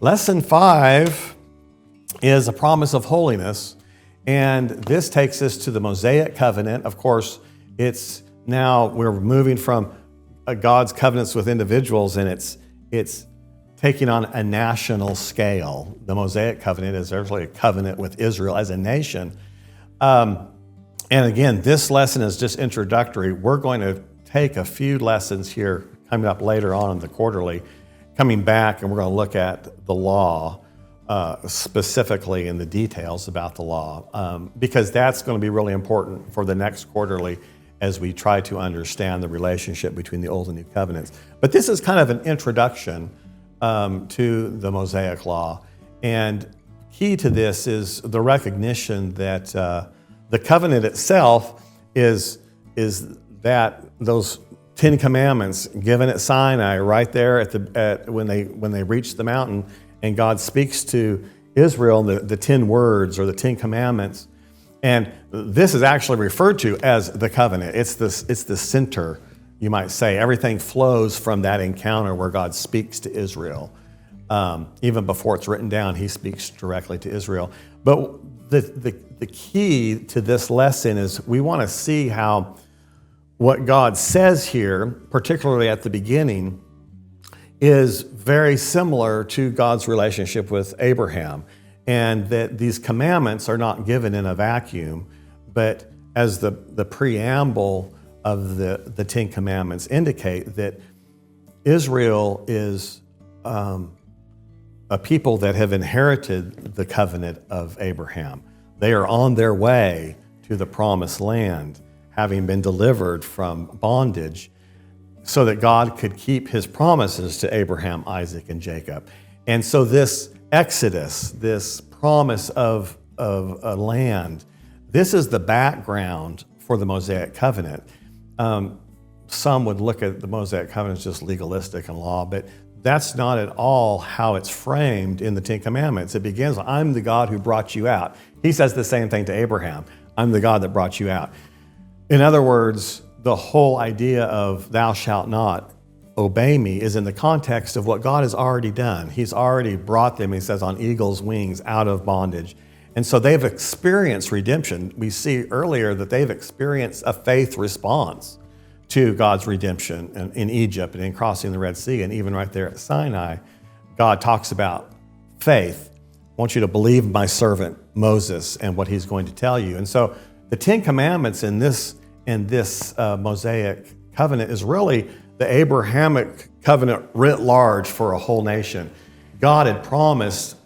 Lesson 5 is a promise of holiness, and this takes us to the Mosaic covenant. Of course, it's now we're moving from God's covenants with individuals, and it's taking on a national scale. The Mosaic covenant is actually a covenant with Israel as a nation. And again, this lesson is just introductory. We're going to take a few lessons here coming up later on in the quarterly, coming back, and we're going to look at the law specifically in the details about the law, because that's going to be really important for the next quarterly as we try to understand the relationship between the Old and New Covenants. But this is kind of an introduction to the Mosaic Law. And key to this is the recognition that the covenant itself is that those 10 Commandments given at Sinai, right there when they reach the mountain, and God speaks to Israel the 10 words or the 10 Commandments. And this is actually referred to as the covenant. It's the center, you might say. Everything flows from that encounter where God speaks to Israel. Even before it's written down, he speaks directly to Israel. But the key to this lesson is we want to see how what God says here, particularly at the beginning, is very similar to God's relationship with Abraham, and that these commandments are not given in a vacuum, but as the preamble of the 10 Commandments indicate, that Israel is a people that have inherited the covenant of Abraham. They are on their way to the promised land, having been delivered from bondage, so that God could keep his promises to Abraham, Isaac, and Jacob. And so this Exodus, this promise of a land, this is the background for the Mosaic covenant. Some would look at the Mosaic covenant as just legalistic and law, but that's not at all how it's framed in the 10 Commandments. It begins, I'm the God who brought you out. He says the same thing to Abraham. I'm the God that brought you out. In other words, the whole idea of thou shalt not obey me is in the context of what God has already done. He's already brought them, he says, on eagle's wings out of bondage. And so they've experienced redemption. We see earlier that they've experienced a faith response to God's redemption in Egypt and in crossing the Red Sea. And even right there at Sinai, God talks about faith. I want you to believe my servant Moses and what he's going to tell you. And so the 10 Commandments in this Mosaic covenant is really the Abrahamic covenant writ large for a whole nation. God had promised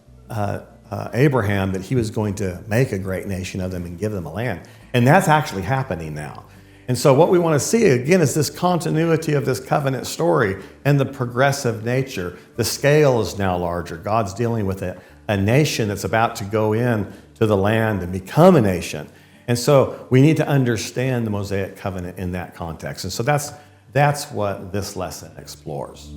Abraham that he was going to make a great nation of them and give them a land. And that's actually happening now. And so what we want to see, again, is this continuity of this covenant story and the progressive nature. The scale is now larger. God's dealing with a nation that's about to go in to the land and become a nation. And so we need to understand the Mosaic covenant in that context. And so that's what this lesson explores.